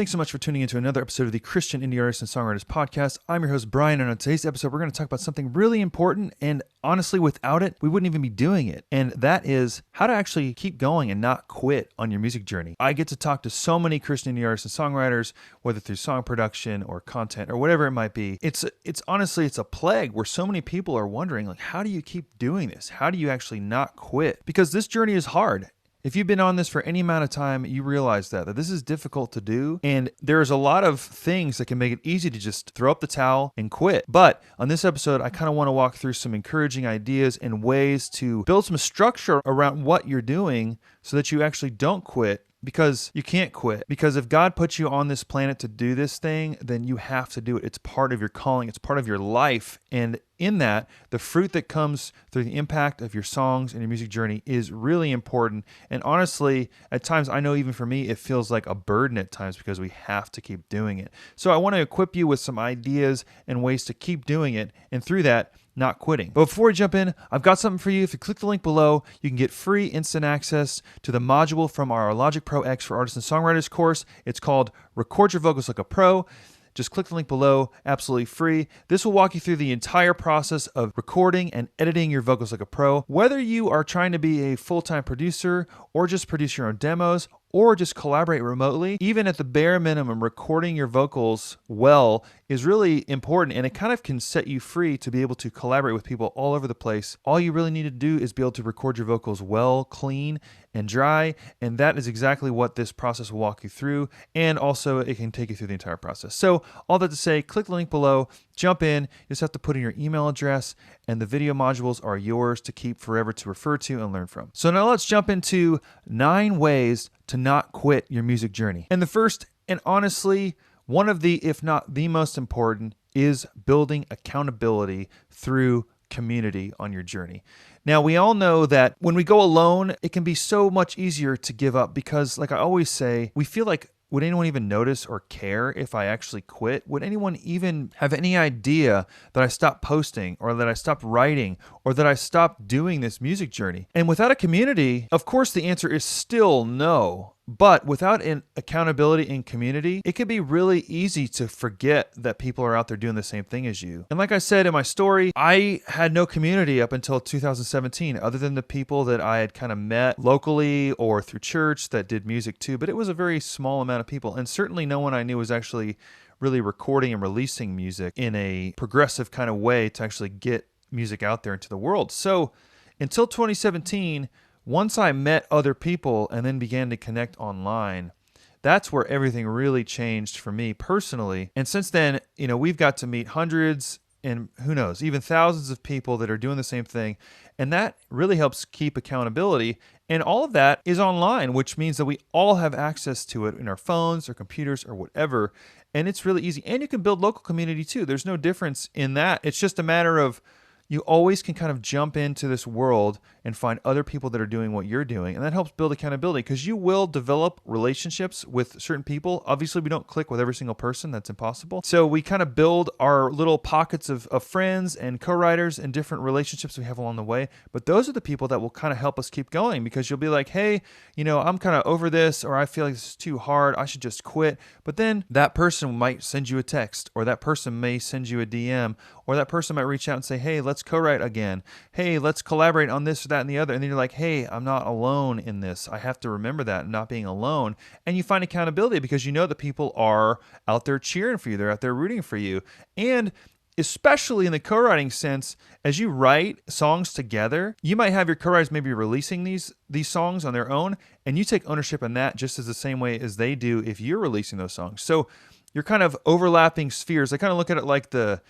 Thanks so much for tuning into another episode of the Christian Indie Artists and Songwriters Podcast. I'm your host, Brian, and on today's episode, we're going to talk about something really important, and honestly, without it, we wouldn't even be doing it, and that is how to actually keep going and not quit on your music journey. I get to talk to so many Christian indie artists and songwriters, whether through song production or content or whatever it might be. It's honestly, it's a plague where so many people are wondering, like, how do you keep doing this? How do you actually not quit? Because this journey is hard. If you've been on this for any amount of time, you realize that this is difficult to do, and there's a lot of things that can make it easy to just throw up the towel and quit. But on this episode, I kind of want to walk through some encouraging ideas and ways to build some structure around what you're doing so that you actually don't quit, because you can't quit. Because if God puts you on this planet to do this thing, then you have to do it. It's part of your calling. It's part of your life. And in that, the fruit that comes through the impact of your songs and your music journey is really important. And honestly, at times, I know even for me, it feels like a burden at times because we have to keep doing it. So I want to equip you with some ideas and ways to keep doing it. And through that, not quitting. But before we jump in, I've got something for you. If you click the link below, you can get free instant access to the module from our Logic Pro X for Artists and Songwriters course. It's called Record Your Vocals Like a Pro. Just click the link below, absolutely free. This will walk you through the entire process of recording and editing your vocals like a pro. Whether you are trying to be a full-time producer or just produce your own demos or just collaborate remotely, even at the bare minimum, recording your vocals well is really important, and it kind of can set you free to be able to collaborate with people all over the place. All you really need to do is be able to record your vocals well, clean, and dry, and that is exactly what this process will walk you through, and also it can take you through the entire process. So all that to say, click the link below, jump in, you just have to put in your email address, and the video modules are yours to keep forever to refer to and learn from. So now let's jump into 9 ways to not quit your music journey. And the first, and honestly, one of the, if not the most important, is building accountability through community on your journey. Now, we all know that when we go alone, it can be so much easier to give up because, like I always say, we feel like, would anyone even notice or care if I actually quit? Would anyone even have any idea that I stopped posting or that I stopped writing or that I stopped doing this music journey? And without a community, of course, the answer is still no. But without an accountability in community, it can be really easy to forget that people are out there doing the same thing as you. And like I said in my story, I had no community up until 2017, other than the people that I had kind of met locally or through church that did music too. But it was a very small amount of people. And certainly no one I knew was actually really recording and releasing music in a progressive kind of way to actually get music out there into the world. So until 2017, once I met other people and then began to connect online, that's where everything really changed for me personally. And since then, we've got to meet hundreds and who knows, even thousands of people that are doing the same thing. And that really helps keep accountability. And all of that is online, which means that we all have access to it in our phones or computers or whatever. And it's really easy. And you can build local community too. There's no difference in that. It's just a matter of you always can kind of jump into this world and find other people that are doing what you're doing. And that helps build accountability because you will develop relationships with certain people. Obviously, we don't click with every single person. That's impossible. So we kind of build our little pockets of friends and co-writers and different relationships we have along the way. But those are the people that will kind of help us keep going because you'll be like, hey, I'm kind of over this, or I feel like this is too hard. I should just quit. But then that person might send you a text, or that person may send you a DM, or that person might reach out and say, hey, let's co-write again. Hey, let's collaborate on this or that and the other. And then you're like, hey, I'm not alone in this. I have to remember that, not being alone. And you find accountability because you know that people are out there cheering for you. They're out there rooting for you. And especially in the co-writing sense, as you write songs together, you might have your co-writers maybe releasing these songs on their own, and you take ownership in that just as the same way as they do if you're releasing those songs. So you're kind of overlapping spheres. I kind of look at it like the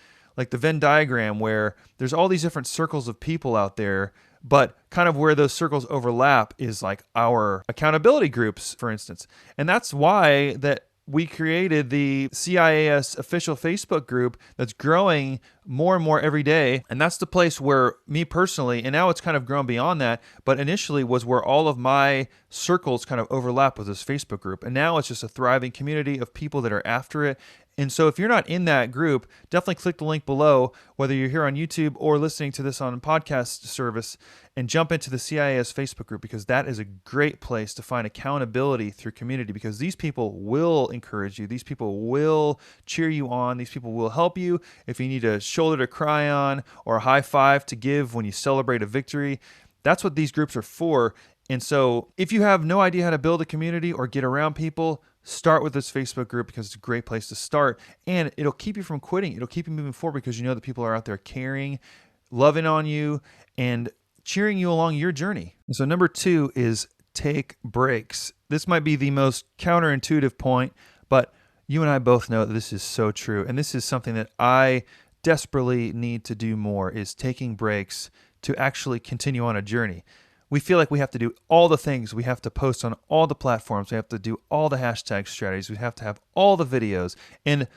Venn diagram where there's all these different circles of people out there, but kind of where those circles overlap is like our accountability groups, for instance. And that's why that we created the CIAS official Facebook group that's growing more and more every day. And that's the place where me personally, and now it's kind of grown beyond that, but initially was where all of my circles kind of overlap with this Facebook group. And now it's just a thriving community of people that are after it. And so if you're not in that group, definitely click the link below, whether you're here on YouTube or listening to this on podcast service, and jump into the CIAS Facebook group, because that is a great place to find accountability through community, because these people will encourage you. These people will cheer you on. These people will help you if you need a shoulder to cry on or a high five to give when you celebrate a victory. That's what these groups are for. And so if you have no idea how to build a community or get around people, start with this Facebook group, because it's a great place to start, and it'll keep you from quitting. It'll keep you moving forward, because you know that people are out there caring, loving on you, and cheering you along your journey. And so number 2 is take breaks. This might be the most counterintuitive point, but you and I both know that this is so true. And this is something that I desperately need to do more, is taking breaks to actually continue on a journey. We feel like we have to do all the things. We have to post on all the platforms. We have to do all the hashtag strategies. We have to have all the videos. And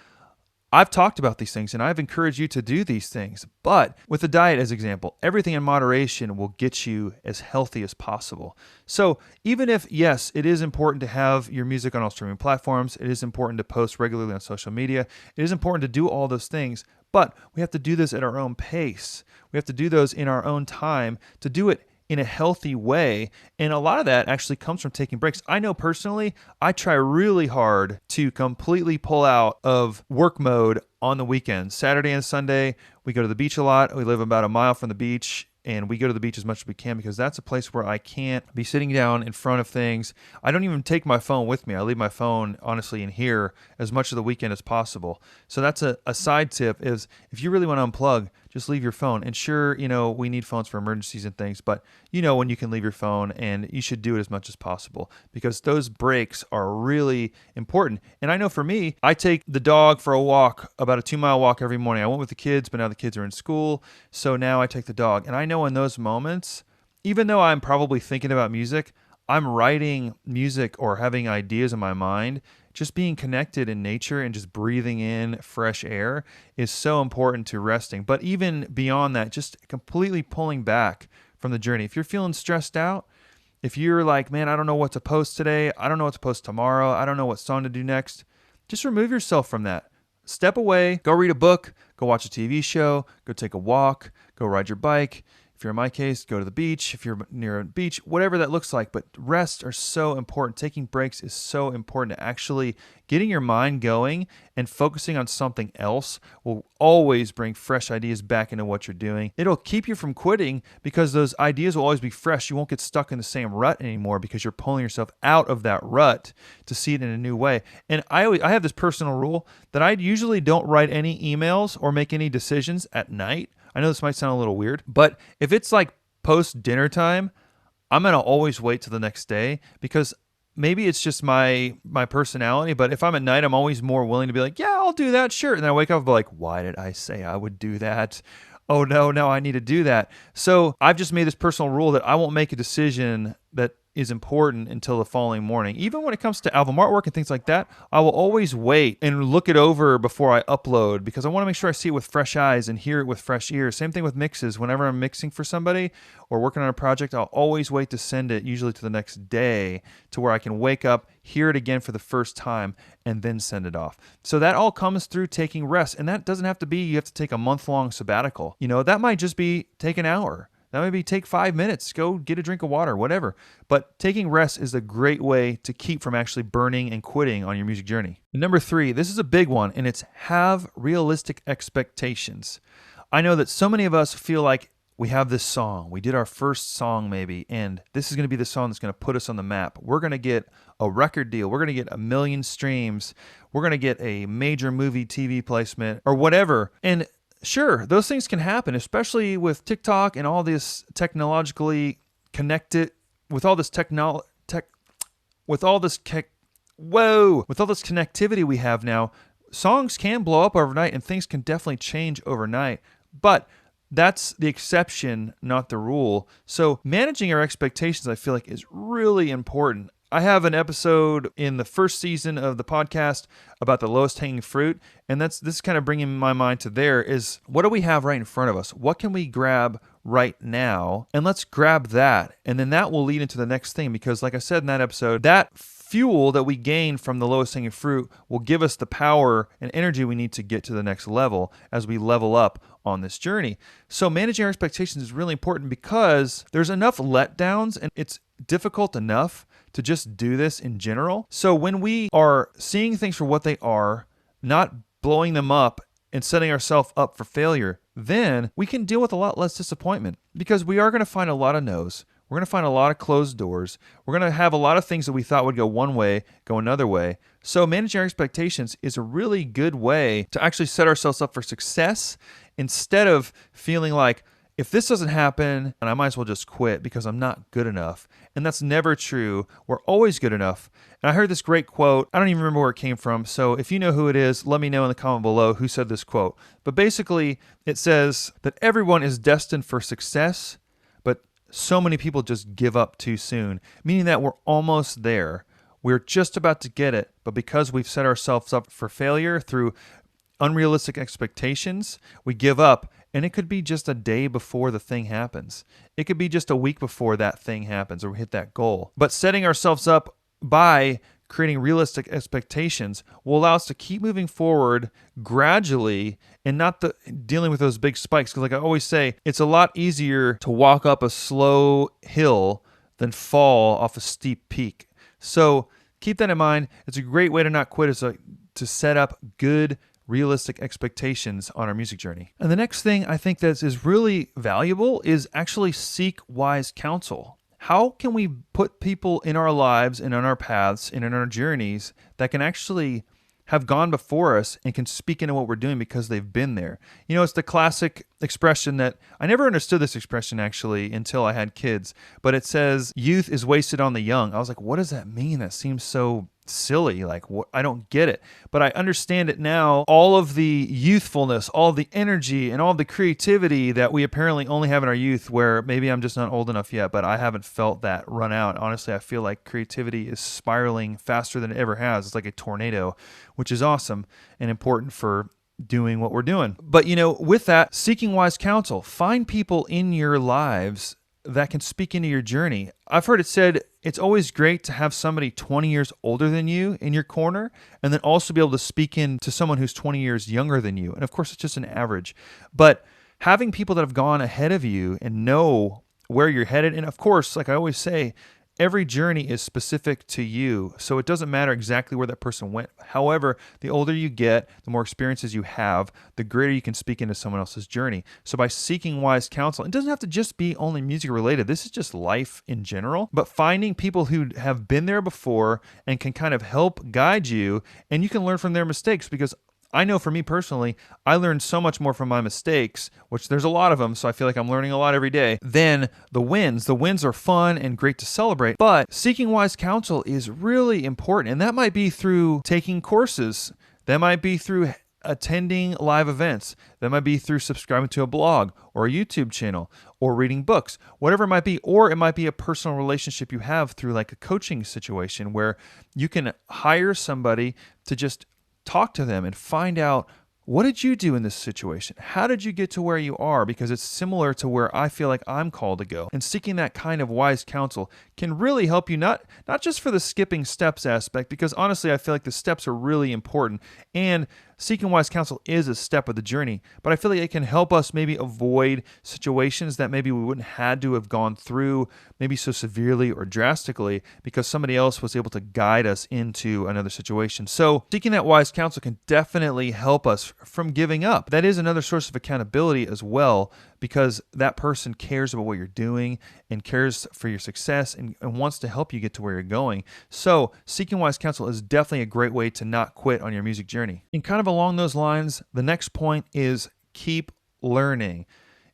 I've talked about these things, and I've encouraged you to do these things. But with the diet as example, everything in moderation will get you as healthy as possible. So even if, yes, it is important to have your music on all streaming platforms, it is important to post regularly on social media, it is important to do all those things, but we have to do this at our own pace. We have to do those in our own time to do it in a healthy way. And a lot of that actually comes from taking breaks. I know personally, I try really hard to completely pull out of work mode on the weekends. Saturday and Sunday, we go to the beach a lot. We live about a mile from the beach, and we go to the beach as much as we can, because that's a place where I can't be sitting down in front of things. I don't even take my phone with me. I leave my phone, honestly, in here as much of the weekend as possible. So that's a side tip, is if you really want to unplug, just leave your phone. And sure, we need phones for emergencies and things, but when you can leave your phone, and you should do it as much as possible, because those breaks are really important. And I know for me, I take the dog for a walk, about a 2-mile walk every morning. I went with the kids, but now the kids are in school. So now I take the dog. And I know in those moments, even though I'm probably thinking about music, I'm writing music or having ideas in my mind. Just being connected in nature and just breathing in fresh air is so important to resting. But even beyond that, just completely pulling back from the journey. If you're feeling stressed out, if you're like, man, I don't know what to post today, I don't know what to post tomorrow, I don't know what song to do next, just remove yourself from that. Step away, go read a book, go watch a TV show, go take a walk, go ride your bike. If you're in my case, go to the beach. If you're near a beach, whatever that looks like. But rests are so important. Taking breaks is so important to actually getting your mind going, and focusing on something else will always bring fresh ideas back into what you're doing. It'll keep you from quitting, because those ideas will always be fresh. You won't get stuck in the same rut anymore, because you're pulling yourself out of that rut to see it in a new way. And I have this personal rule that I usually don't write any emails or make any decisions at night. I know this might sound a little weird, but if it's like post dinner time, I'm going to always wait till the next day, because maybe it's just my personality, but if I'm at night, I'm always more willing to be like, yeah, I'll do that, sure. And then I wake up and be like, why did I say I would do that? Oh no, now I need to do that. So I've just made this personal rule that I won't make a decision that is important until the following morning. Even when it comes to album artwork and things like that, I will always wait and look it over before I upload, because I want to make sure I see it with fresh eyes and hear it with fresh ears. Same thing with mixes. Whenever I'm mixing for somebody or working on a project, I'll always wait to send it, usually to the next day, to where I can wake up, hear it again for the first time, and then send it off. So that all comes through taking rest. And that doesn't have to be you have to take a month-long sabbatical. That might just be take an hour. That might be take 5 minutes, go get a drink of water, whatever. But taking rest is a great way to keep from actually burning and quitting on your music journey. And number 3, this is a big one, and it's have realistic expectations. I know that so many of us feel like we have this song. We did our first song maybe, and this is going to be the song that's going to put us on the map. We're going to get a record deal. We're going to get 1 million streams. We're going to get a major movie TV placement or whatever. And sure, those things can happen, especially with TikTok and all this technologically connected, with all this connectivity we have now. Songs can blow up overnight, and things can definitely change overnight, but that's the exception, not the rule. So managing our expectations, I feel like, is really important. I have an episode in the first season of the podcast about the lowest hanging fruit, and this is kind of bringing my mind to there is, what do we have right in front of us? What can we grab right now? And let's grab that, and then that will lead into the next thing, because like I said in that episode, that fuel that we gain from the lowest hanging fruit will give us the power and energy we need to get to the next level as we level up on this journey. So managing our expectations is really important, because there's enough letdowns, and it's difficult enough to just do this in general. So when we are seeing things for what they are, not blowing them up and setting ourselves up for failure, then we can deal with a lot less disappointment, because we are going to find a lot of no's. We're going to find a lot of closed doors. We're going to have a lot of things that we thought would go one way, go another way. So managing our expectations is a really good way to actually set ourselves up for success, instead of feeling like, if this doesn't happen, and I might as well just quit because I'm not good enough. And that's never true. We're always good enough. And I heard this great quote. I don't even remember where it came from. So if you know who it is, let me know in the comment below who said this quote. But basically, it says that everyone is destined for success, but so many people just give up too soon, meaning that we're almost there. We're just about to get it, but because we've set ourselves up for failure through unrealistic expectations, we give up. And it could be just a day before the thing happens. It could be just a week before that thing happens or we hit that goal. But setting ourselves up by creating realistic expectations will allow us to keep moving forward gradually, and not dealing with those big spikes. Because like I always say, it's a lot easier to walk up a slow hill than fall off a steep peak. So keep that in mind. It's a great way to not quit, is to set up good, realistic expectations on our music journey. And the next thing I think that is really valuable is actually seek wise counsel. How can we put people in our lives and on our paths and in our journeys that can actually have gone before us and can speak into what we're doing because they've been there? You know, it's the classic expression that I never understood this expression actually until I had kids, but it says, youth is wasted on the young. I was like, what does that mean? That seems so silly. Like, what? I don't get it, but I understand it now. All of the youthfulness, all the energy, and all the creativity that we apparently only have in our youth, where maybe I'm just not old enough yet, but I haven't felt that run out. Honestly, I feel like creativity is spiraling faster than it ever has. It's like a tornado, which is awesome and important for doing what we're doing. But you know, with that, seeking wise counsel, find people in your lives that can speak into your journey. I've heard it said it's always great to have somebody 20 years older than you in your corner, and then also be able to speak into someone who's 20 years younger than you. And of course, it's just an average. But having people that have gone ahead of you and know where you're headed, and of course, like I always say, every journey is specific to you, so it doesn't matter exactly where that person went. However, the older you get, the more experiences you have, the greater you can speak into someone else's journey. So by seeking wise counsel, it doesn't have to just be only music related. This is just life in general. But finding people who have been there before and can kind of help guide you, and you can learn from their mistakes, because I know for me personally, I learned so much more from my mistakes, which there's a lot of them, so I feel like I'm learning a lot every day, than the wins. The wins are fun and great to celebrate, but seeking wise counsel is really important, and that might be through taking courses. That might be through attending live events. That might be through subscribing to a blog or a YouTube channel or reading books, whatever it might be. Or it might be a personal relationship you have through like a coaching situation where you can hire somebody to just talk to them and find out, what did you do in this situation? How did you get to where you are? Because it's similar to where I feel like I'm called to go. And seeking that kind of wise counsel can really help you, not just for the skipping steps aspect, because honestly, I feel like the steps are really important. And seeking wise counsel is a step of the journey, but I feel like it can help us maybe avoid situations that maybe we wouldn't had to have gone through maybe so severely or drastically, because somebody else was able to guide us into another situation. So seeking that wise counsel can definitely help us from giving up. That is another source of accountability as well, because that person cares about what you're doing and cares for your success and wants to help you get to where you're going. So seeking wise counsel is definitely a great way to not quit on your music journey. And kind of along those lines, the next point is keep learning.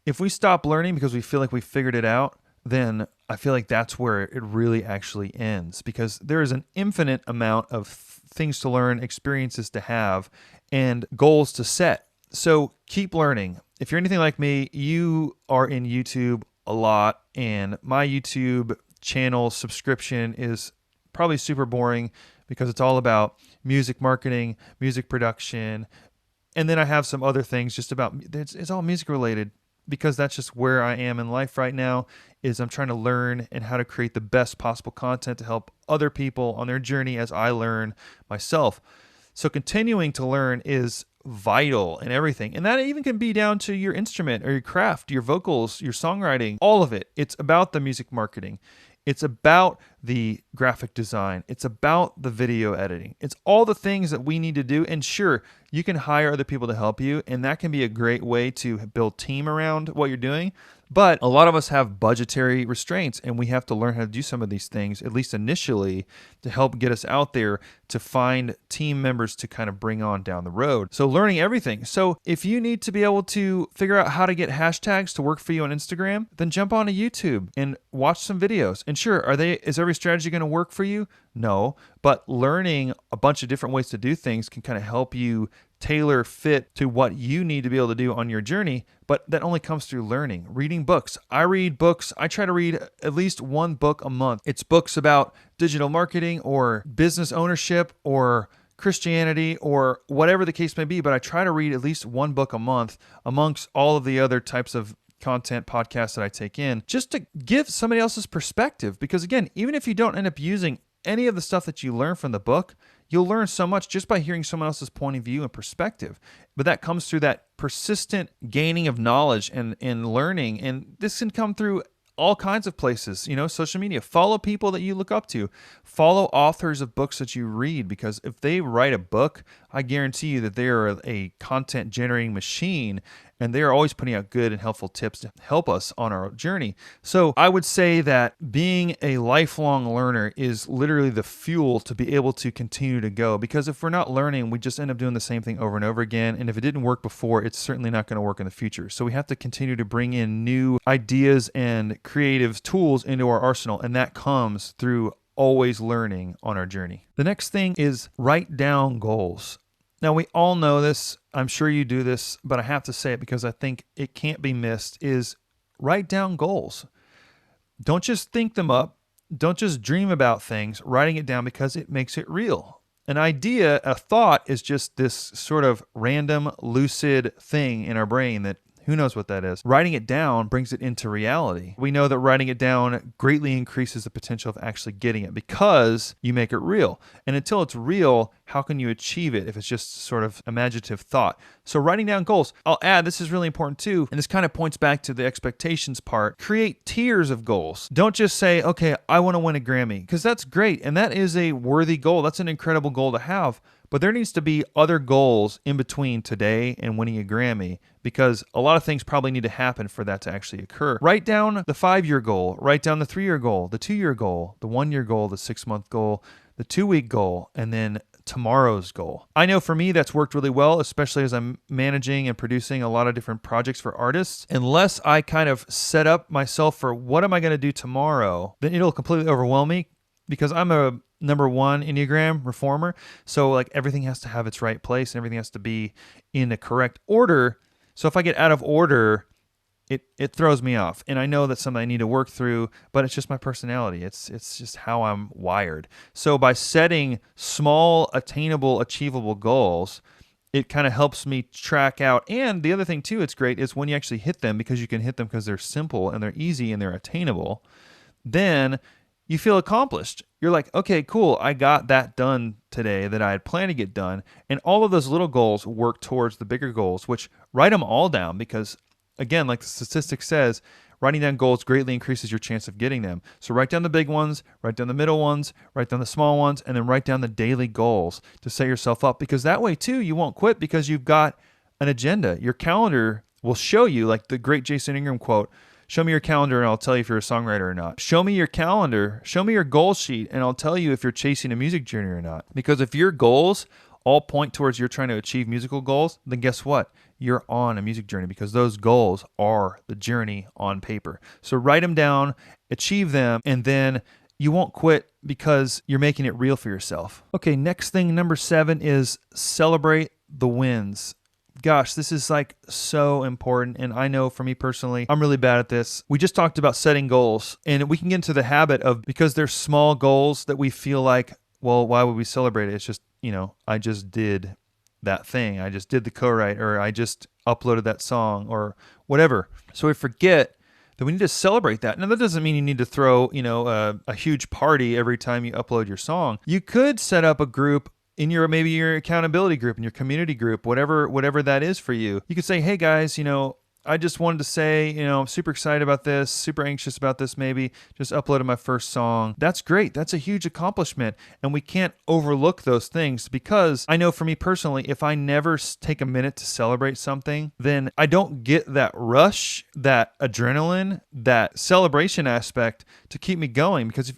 If we stop learning because we feel like we figured it out, then I feel like that's where it really actually ends, because there is an infinite amount of things to learn, experiences to have, and goals to set. So keep learning. If you're anything like me, you are in YouTube a lot, and my YouTube channel subscription is probably super boring because it's all about music marketing, music production. And then I have some other things just about, it's all music related because that's just where I am in life right now, is I'm trying to learn and how to create the best possible content to help other people on their journey as I learn myself. So continuing to learn is vital in everything. And that even can be down to your instrument or your craft, your vocals, your songwriting, all of it. It's about the music marketing. It's about the graphic design. It's about the video editing. It's all the things that we need to do. And sure, you can hire other people to help you, and that can be a great way to build team around what you're doing. But a lot of us have budgetary restraints, and we have to learn how to do some of these things, at least initially, to help get us out there to find team members to kind of bring on down the road. So learning everything. So if you need to be able to figure out how to get hashtags to work for you on Instagram, then jump onto YouTube and watch some videos. And sure, is every strategy going to work for you? No, but learning a bunch of different ways to do things can kind of help you tailor fit to what you need to be able to do on your journey, but that only comes through learning. Reading books. I read books. I try to read at least one book a month. It's books about digital marketing or business ownership or Christianity or whatever the case may be, but I try to read at least one book a month amongst all of the other types of content podcasts that I take in, just to give somebody else's perspective. Because again, even if you don't end up using any of the stuff that you learn from the book, you'll learn so much just by hearing someone else's point of view and perspective. But that comes through that persistent gaining of knowledge and learning. And this can come through all kinds of places, social media. Follow people that you look up to. Follow authors of books that you read, because if they write a book, I guarantee you that they are a content generating machine, and they are always putting out good and helpful tips to help us on our journey. So I would say that being a lifelong learner is literally the fuel to be able to continue to go, because if we're not learning, we just end up doing the same thing over and over again. And if it didn't work before, it's certainly not going to work in the future. So we have to continue to bring in new ideas and creative tools into our arsenal, and that comes through always learning on our journey. The next thing is write down goals. Now, we all know this. I'm sure you do this, but I have to say it because I think it can't be missed, is write down goals. Don't just think them up. Don't just dream about things. Writing it down, because it makes it real. An idea, a thought, is just this sort of random, lucid thing in our brain that who knows what that is. Writing it down brings it into reality. We know that writing it down greatly increases the potential of actually getting it because you make it real. And until it's real, how can you achieve it if it's just sort of imaginative thought? So writing down goals. I'll add, this is really important too, and this kind of points back to the expectations part. Create tiers of goals. Don't just say, okay, I want to win a Grammy, because that's great. And that is a worthy goal. That's an incredible goal to have. But there needs to be other goals in between today and winning a Grammy, because a lot of things probably need to happen for that to actually occur. Write down the 5-year goal, write down the 3-year goal, the 2-year goal, the 1-year goal, the 6-month goal, the 2-week goal, and then tomorrow's goal. I know for me that's worked really well, especially as I'm managing and producing a lot of different projects for artists. Unless I kind of set up myself for what am I going to do tomorrow, then it'll completely overwhelm me, because I'm a number 1 Enneagram reformer. So like everything has to have its right place and everything has to be in the correct order. So if I get out of order, it throws me off. And I know that's something I need to work through, but it's just my personality. It's just how I'm wired. So by setting small, attainable, achievable goals, it kind of helps me track out. And the other thing too, it's great, is when you actually hit them, because you can hit them because they're simple and they're easy and they're attainable, then you feel accomplished. You're like, okay, cool. I got that done today that I had planned to get done. And all of those little goals work towards the bigger goals, which write them all down, because again, like the statistic says, writing down goals greatly increases your chance of getting them. So write down the big ones, write down the middle ones, write down the small ones, and then write down the daily goals to set yourself up, because that way too, you won't quit because you've got an agenda. Your calendar will show you, like the great Jason Ingram quote, show me your calendar and I'll tell you if you're a songwriter or not. Show me your calendar, show me your goal sheet, and I'll tell you if you're chasing a music journey or not. Because if your goals all point towards you're trying to achieve musical goals, then guess what? You're on a music journey, because those goals are the journey on paper. So write them down, achieve them, and then you won't quit because you're making it real for yourself. Okay, next thing, number 7, is celebrate the wins. Gosh, this is like so important. And I know for me personally, I'm really bad at this. We just talked about setting goals, and we can get into the habit of, because there's small goals that we feel like, well, why would we celebrate it? It's just, I just did that thing. I just did the co-write, or I just uploaded that song, or whatever. So we forget that we need to celebrate that. Now, that doesn't mean you need to throw, a huge party every time you upload your song. You could set up a group in maybe your accountability group, in your community group, whatever that is for you. You could say, hey guys, I just wanted to say, I'm super excited about this, super anxious about this, maybe just uploaded my first song. That's great. That's a huge accomplishment. And we can't overlook those things, because I know for me personally, if I never take a minute to celebrate something, then I don't get that rush, that adrenaline, that celebration aspect to keep me going, because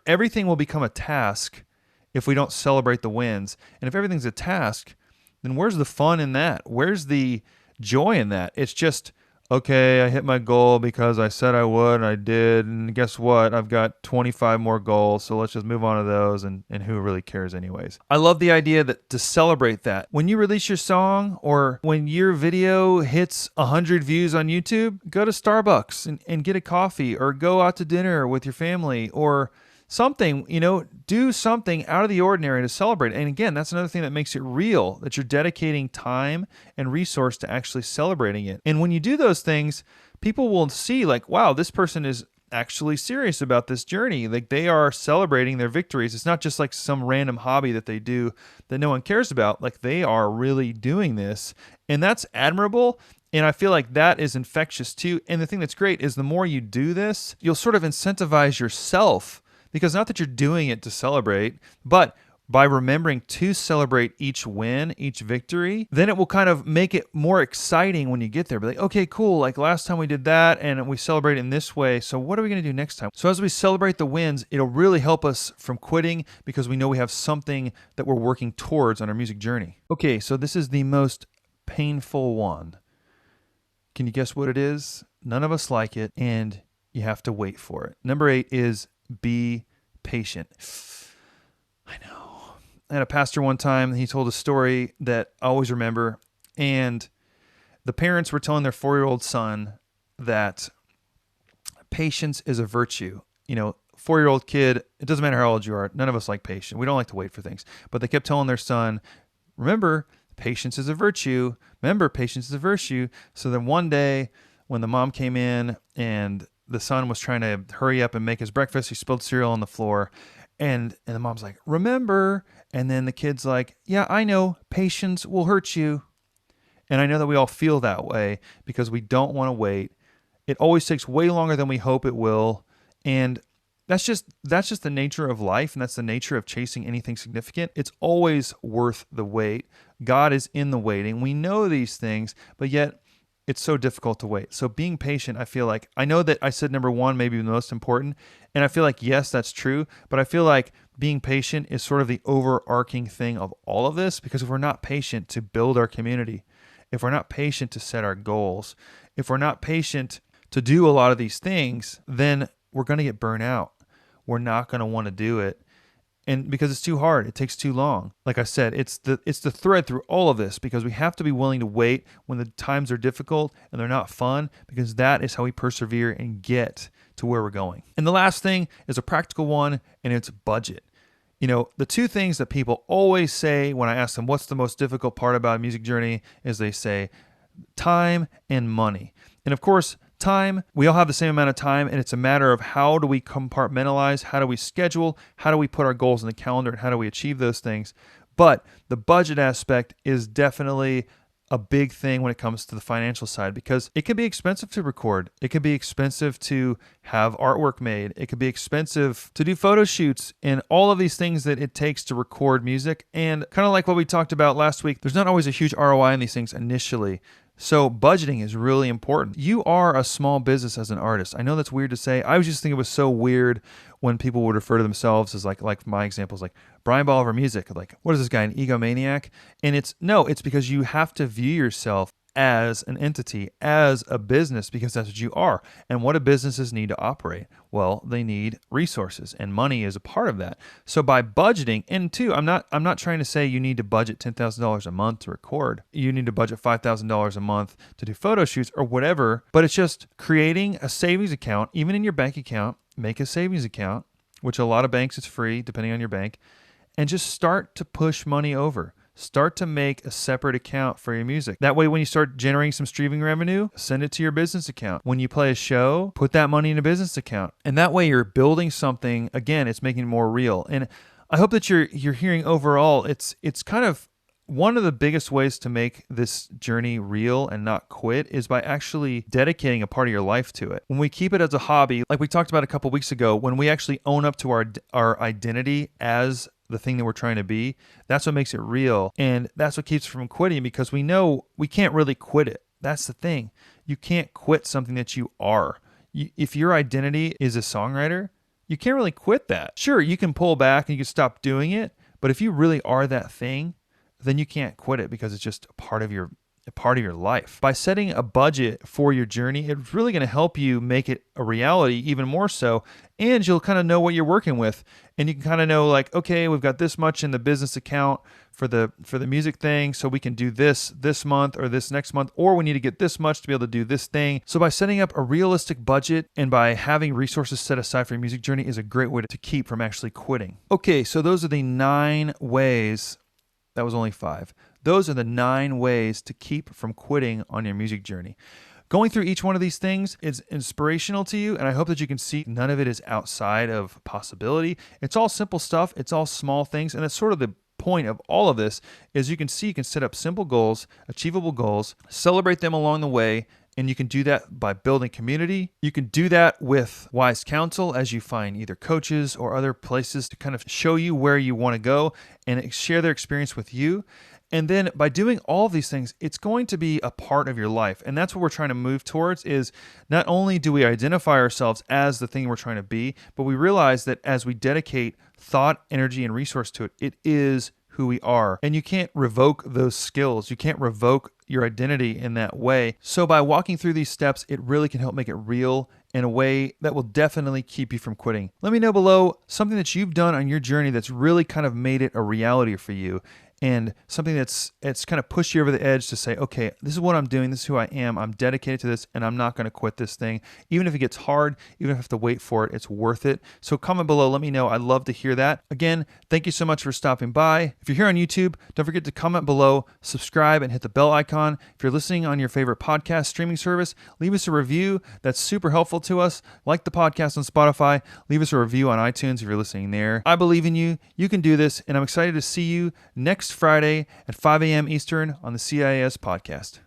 everything will become a task if we don't celebrate the wins. And if everything's a task, then where's the fun in that? Where's the joy in that? It's just, okay, I hit my goal because I said I would, and I did, and guess what? I've got 25 more goals, so let's just move on to those, and who really cares anyways? I love the idea that to celebrate that. When you release your song, or when your video hits 100 views on YouTube, go to Starbucks and get a coffee, or go out to dinner with your family, or something, do something out of the ordinary to celebrate. And again, that's another thing that makes it real, that you're dedicating time and resource to actually celebrating it. And when you do those things, people will see like, wow, this person is actually serious about this journey. Like, they are celebrating their victories. It's not just like some random hobby that they do that no one cares about. Like, they are really doing this. And that's admirable. And I feel like that is infectious too. And the thing that's great is the more you do this, you'll sort of incentivize yourself. Because not that you're doing it to celebrate, but by remembering to celebrate each win, each victory, then it will kind of make it more exciting when you get there. Be like, okay, cool. Like last time we did that and we celebrate in this way. So what are we going to do next time? So as we celebrate the wins, it'll really help us from quitting, because we know we have something that we're working towards on our music journey. Okay, so this is the most painful one. Can you guess what it is? None of us like it, and you have to wait for it. Number 8 is be patient. I know. I had a pastor one time, he told a story that I always remember, and the parents were telling their 4-year-old son that patience is a virtue. 4-year-old kid, it doesn't matter how old you are, none of us like patience. We don't like to wait for things. But they kept telling their son, remember, patience is a virtue. Remember, patience is a virtue. So then one day when the mom came in and the son was trying to hurry up and make his breakfast, he spilled cereal on the floor, and the mom's like, remember? And then the kid's like, yeah, I know, patience will hurt you. And I know that we all feel that way because we don't want to wait. It always takes way longer than we hope it will. And that's just the nature of life, and that's the nature of chasing anything significant. It's always worth the wait. God is in the waiting. We know these things, but yet it's so difficult to wait. So being patient, I know that I said number 1 may be the most important, and I feel like, yes, that's true, but I feel like being patient is sort of the overarching thing of all of this, because if we're not patient to build our community, if we're not patient to set our goals, if we're not patient to do a lot of these things, then we're going to get burnt out. We're not going to want to do it. And because it's too hard, it takes too long. Like I said, it's the thread through all of this, because we have to be willing to wait when the times are difficult and they're not fun, because that is how we persevere and get to where we're going. And the last thing is a practical one, and it's budget. The two things that people always say when I ask them what's the most difficult part about a music journey is they say time and money. And of course, time, we all have the same amount of time, and it's a matter of how do we compartmentalize, how do we schedule, how do we put our goals in the calendar, and how do we achieve those things. But the budget aspect is definitely a big thing when it comes to the financial side, because it can be expensive to record. It can be expensive to have artwork made. It can be expensive to do photo shoots and all of these things that it takes to record music. And kind of like what we talked about last week, there's not always a huge ROI in these things initially. So budgeting is really important. You are a small business as an artist. I know that's weird to say. I was just thinking it was so weird when people would refer to themselves as like my examples, like Brian Bolivar Music. Like, what is this guy, an egomaniac? And it's because you have to view yourself as an entity, as a business, because that's what you are. And what do businesses need to operate? Well, they need resources, and money is a part of that. So by budgeting, and two, I'm not trying to say you need to budget $10,000 a month to record. You need to budget $5,000 a month to do photo shoots or whatever, but it's just creating a savings account, even in your bank account. Make a savings account, which a lot of banks is free depending on your bank, and just start to push money over. Start to make a separate account for your music. That way, when you start generating some streaming revenue, send it to your business account. When you play a show, put that money in a business account. And that way you're building something, again, it's making it more real. And I hope that you're hearing overall, it's kind of one of the biggest ways to make this journey real and not quit is by actually dedicating a part of your life to it. When we keep it as a hobby, like we talked about a couple weeks ago, when we actually own up to our identity as the thing that we're trying to be, that's what makes it real. And that's what keeps us from quitting, because we know we can't really quit it. That's the thing. You can't quit something that you are. If your identity is a songwriter, you can't really quit that. Sure, you can pull back and you can stop doing it, but if you really are that thing, then you can't quit it, because it's just a part of your life. By setting a budget for your journey, it's really going to help you make it a reality even more so, and you'll kind of know what you're working with, and you can kind of know, like, okay, we've got this much in the business account for the music thing, so we can do this month or this next month, or we need to get this much to be able to do this thing. So by setting up a realistic budget and by having resources set aside for your music journey is a great way to keep from actually quitting. Okay, so those are the 9 ways. That was only 5. Those are the 9 ways to keep from quitting on your music journey. Going through each one of these things is inspirational to you, and I hope that you can see none of it is outside of possibility. It's all simple stuff. It's all small things, and that's sort of the point of all of this is you can set up simple goals, achievable goals, celebrate them along the way, and you can do that by building community. You can do that with wise counsel as you find either coaches or other places to kind of show you where you want to go and share their experience with you. And then by doing all of these things, it's going to be a part of your life. And that's what we're trying to move towards is not only do we identify ourselves as the thing we're trying to be, but we realize that as we dedicate thought, energy, and resource to it, it is who we are. And you can't revoke those skills. You can't revoke your identity in that way. So by walking through these steps, it really can help make it real in a way that will definitely keep you from quitting. Let me know below something that you've done on your journey that's really kind of made it a reality for you, and something it's kind of pushed you over the edge to say, okay, this is what I'm doing, this is who I am, I'm dedicated to this, and I'm not going to quit this thing. Even if it gets hard, even if I have to wait for it, it's worth it. So comment below, let me know. I'd love to hear that. Again, thank you so much for stopping by. If you're here on YouTube, don't forget to comment below, subscribe, and hit the bell icon. If you're listening on your favorite podcast streaming service, leave us a review. That's super helpful to us. Like the podcast on Spotify, leave us a review on iTunes if you're listening there. I believe in you. You can do this, and I'm excited to see you next Friday at 5 a.m. Eastern on the CIS podcast.